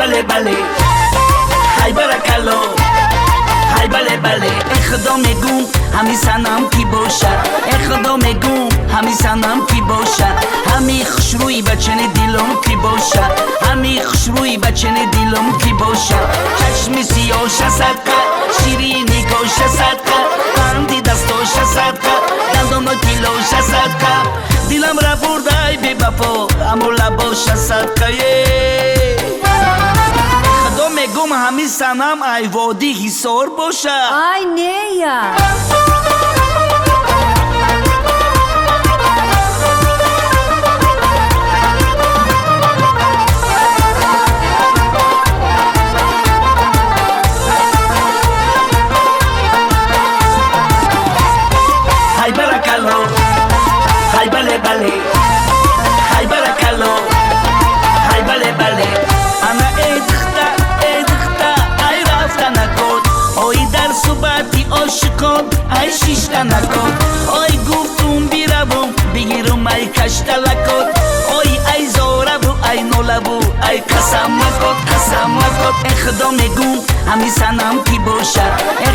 بله بله های برکلو های بله بله خدا میگم همی سنم کی باشه خدا میگم همی سنم کی باشه همی خوشروی بچن دلم کی باشه همی خوشروی بچن دلم کی باشه چشم سیاش صدقه شیرینی گوش صدقه قندی دستاش صدقه دندان کیلوش صدقه دلم را برده بی بفا اما لباش صدقه خدا میگم همی سنم ای وادی حصار باشه ای نیا های برکلو های بله بله های برکلو های بله بله انا ادختا ای رفتا نکن آی در صحبتی عاشقان ای شیشتا نکن آی گفتم بیروم بگیرم ای کشتا لکن آی ای زاره بو ای نوله بو ای قسم نکن خدا میگم همی سنم کی باشه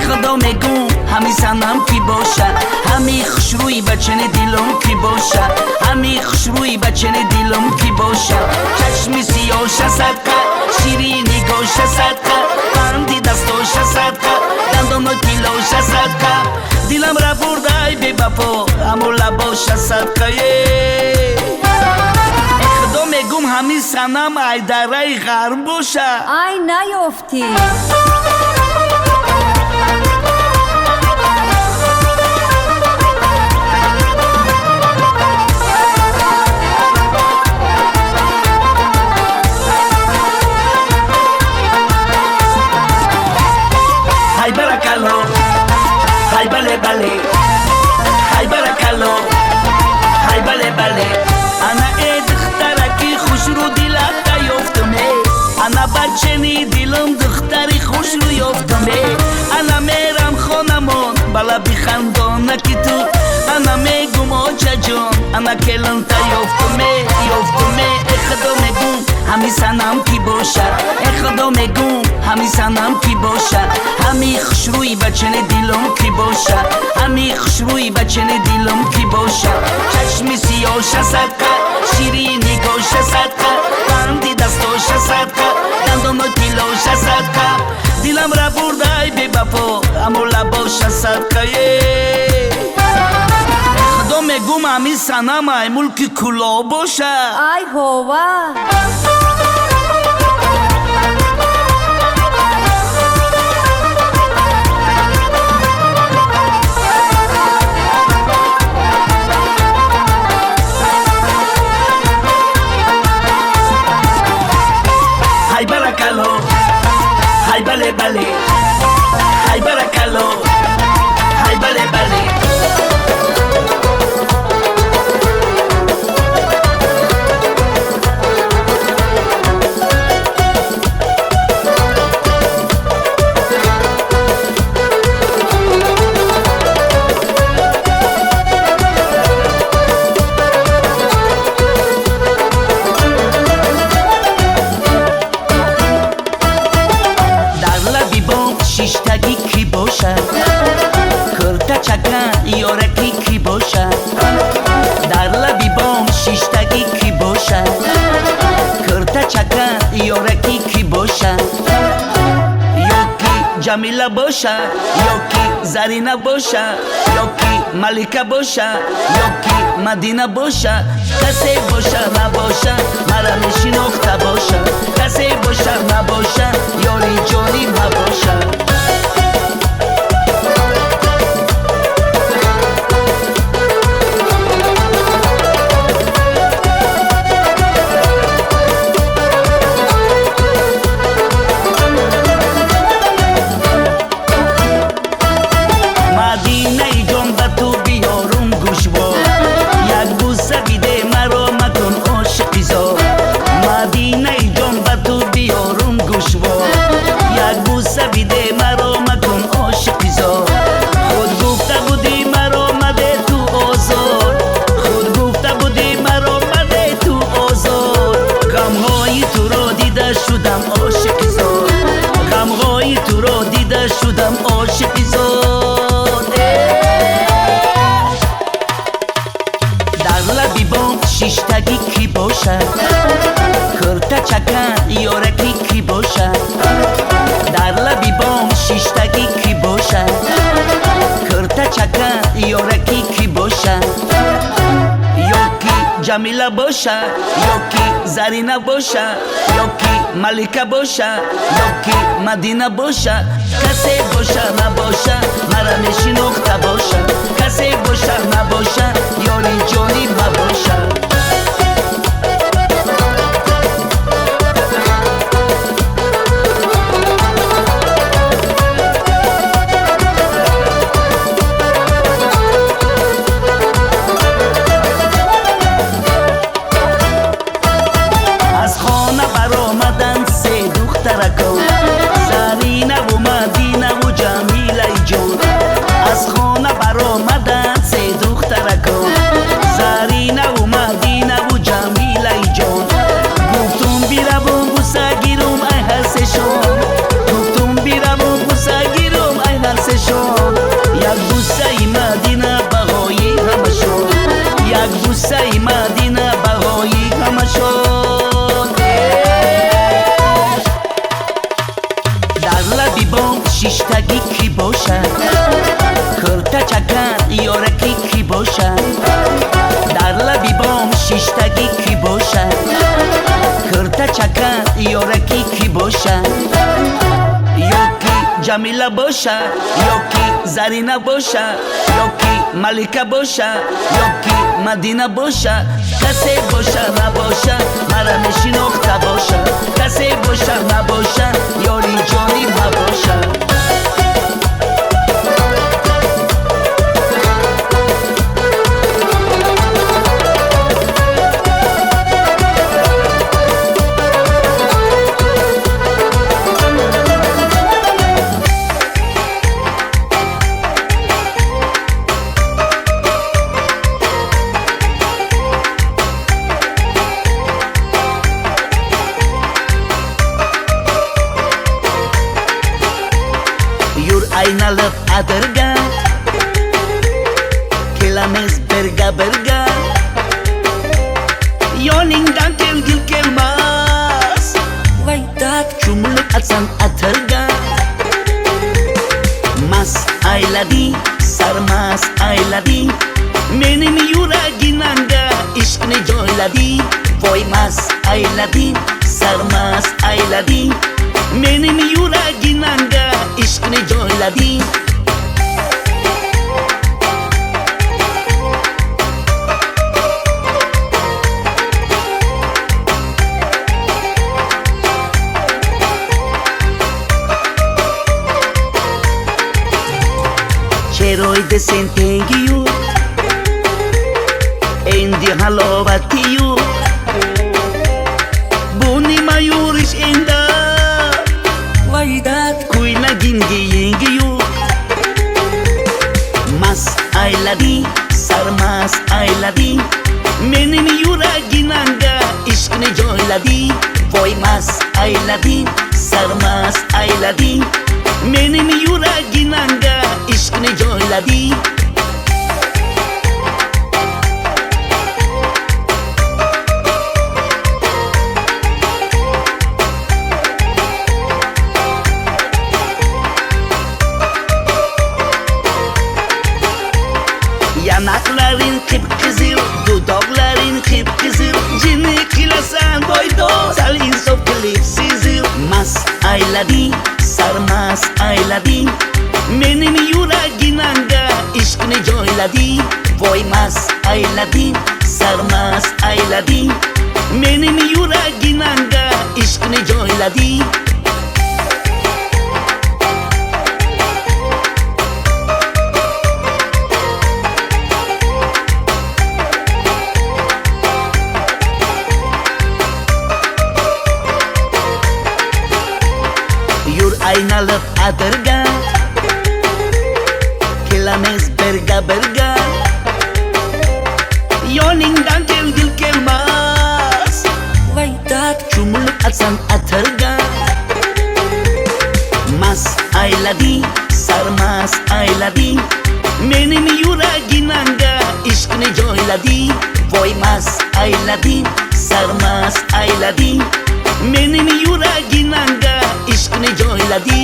خدا میگم همی سنم کی باشه همی خوشروی بچن دلم کی باشه همی خوشروی بچن دلم کی باشه چشم سیاش صدقه شیرینی گوش صدقه قندی دستاش صدقه دندان کیلوش صدقه دلم را برده بی بفا اما لباش صدقه خدا میگم همی سنم ای دره غرم باشه ای نیافتی های برکلو های بله بله های برکلو های بله بله انا دخترکی خوش رو دلت یافتمه انا بچنی دلم دختری خوش رو یافتمه انا میرم خانمان بالا بخندانه که تو انا میگم آجا جان انا کلن تا یافتمه خدا میگم همی سنم کی باشه خدا میگم همی سنم کی باشه همی خوشروی بچن دلم کی باشه همی خوشروی بچن دلم کی باشه چشم سیاش صدقه شیرینی گوش صدقه قندی دستاش صدقه دندان کیلوش صدقه دلم را برده بی بفا اما لباش صدقه خدا میگم همی سنم ای ملک کلا باشه ای هوا های برکلو های بله بله های برکلو های بله بله شیشتگی کی باشه کرتا چکن یارکی کی باشه در لبی بام شیشتگی کی باشه کرتا چکن یارکی کی باشه یکی جمیله باشه یکی زرینه باشه یکی ملکه باشه یکی مدینه باشه کسی باشه نباشه مرا میشناخته باشه کسی باشه نباشه یاری جانی نباشه تو دیده شدم عاشق زاد غمهای تو رو دیده شدم عاشق زاد در لبی بام شیشتگی کی باشد کرته چکن یارکی کی باشد در لبی بام شیشتگی کی باشد کرته چکن یارکی کی باشد یکی جمیله باشد یکی زرینه باشد یکی ملکه باشد یکی مدینه باشد کسی باشد نباشد مرا میشناخته باشد کسی باشد نباشد یاری جانی مباشد زرینه و مدینه و جمیله جون از خانه برآمدن سه دخترکان زرینه و مدینه و جمیله جون گفتم بیروم بوسه گیرم ای هر سشون گفتم بیروم بوسه گیرم ای هر سشون یک بوسه مدینه بهای همشون یک بوسه مدینه بهای همشون لبی بام شیشتگی کی باشد کرته چکن یارکی کی باشد در لبی بام شیشتگی کی باشد کرته چکن یارکی کی باشد یکی جمیله باشد یکی زرینه باشد یکی ملکه باشد یکی مدینه باشد کسی باشد نباشد مرا میشناخته باشد کسی باشد نباشد یاری جانی مباشد Aynalıp adırga Kelamiz birga birga Yoningdan kelgil kelmas Vaydat Chumulib atsan atırga Mas ayladi sarmas ayladi Mening yuragimga ishqni joyladi Voy mas ayladi sarmas ayladi Mening yuragimga ishqni joyladi cheroyde sen tengi yo'q endi halovati yo'q bu nima yurish endi vaydat ko'ylagimga yengi yo'q mast ayladi sarmast ayladi mening yuragimga ishqni joyladi voy mast ayladi sarmast ayladi mening yuragimga ishqni joyladi yanaqlaring qip-qizil dudoqlaring qip-qizil jinni qilasan boydo sal insof qilib sezil mast ayladi sarmast ayladi mening yuragimga ishqni joyladi voy mast ayladi sarmast ayladi mening yuragimga ishqni joyladi aynalıp adırga Kelamiz birga birga Yoningdan kelgil kelmas Vaydat Chumulib ацан атырган маст айлади сармаст айлади менин юрагинанга ишқни ҷойлади вой маст айлади сармаст айлади менин юрагинанга ишқни ҷойлади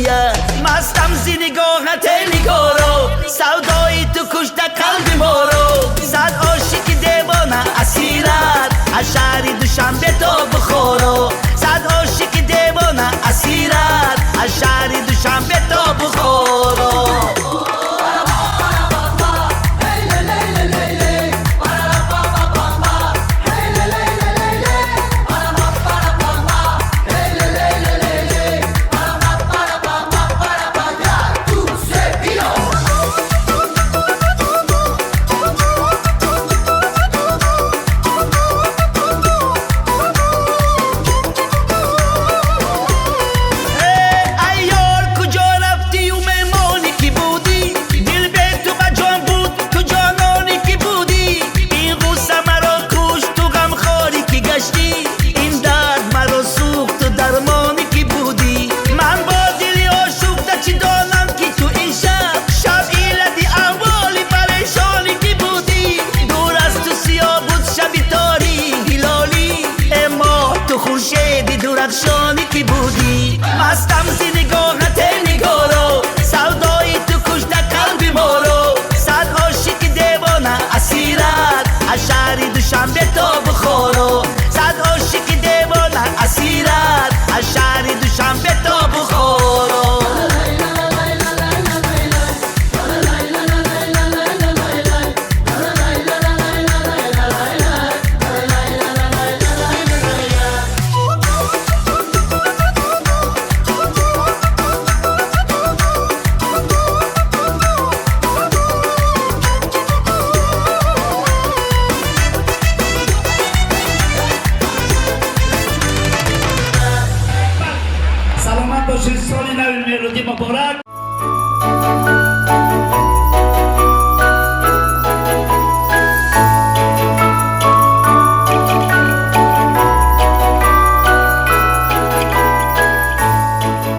مستم زی نگاهت نگارو سودایی تو کشته قلب ما رو صد عاشق دیوانه اسیرت از شهر دوشنبه تا بخارا صد عاشق دیوانه اسیرت از شهر دوشنبه تا بخارا درخشانی که بودی مستم زی نگاهت نگارو سودایی تو کشته قلب ما رو صد عاشق دیوانه اسیرت از شهر دوشنبه تا بخارا صد عاشق دیوانه اسیرت از شهر دوشنبه تا بخارا سلامت باشید. سال نو ملودی مبارک.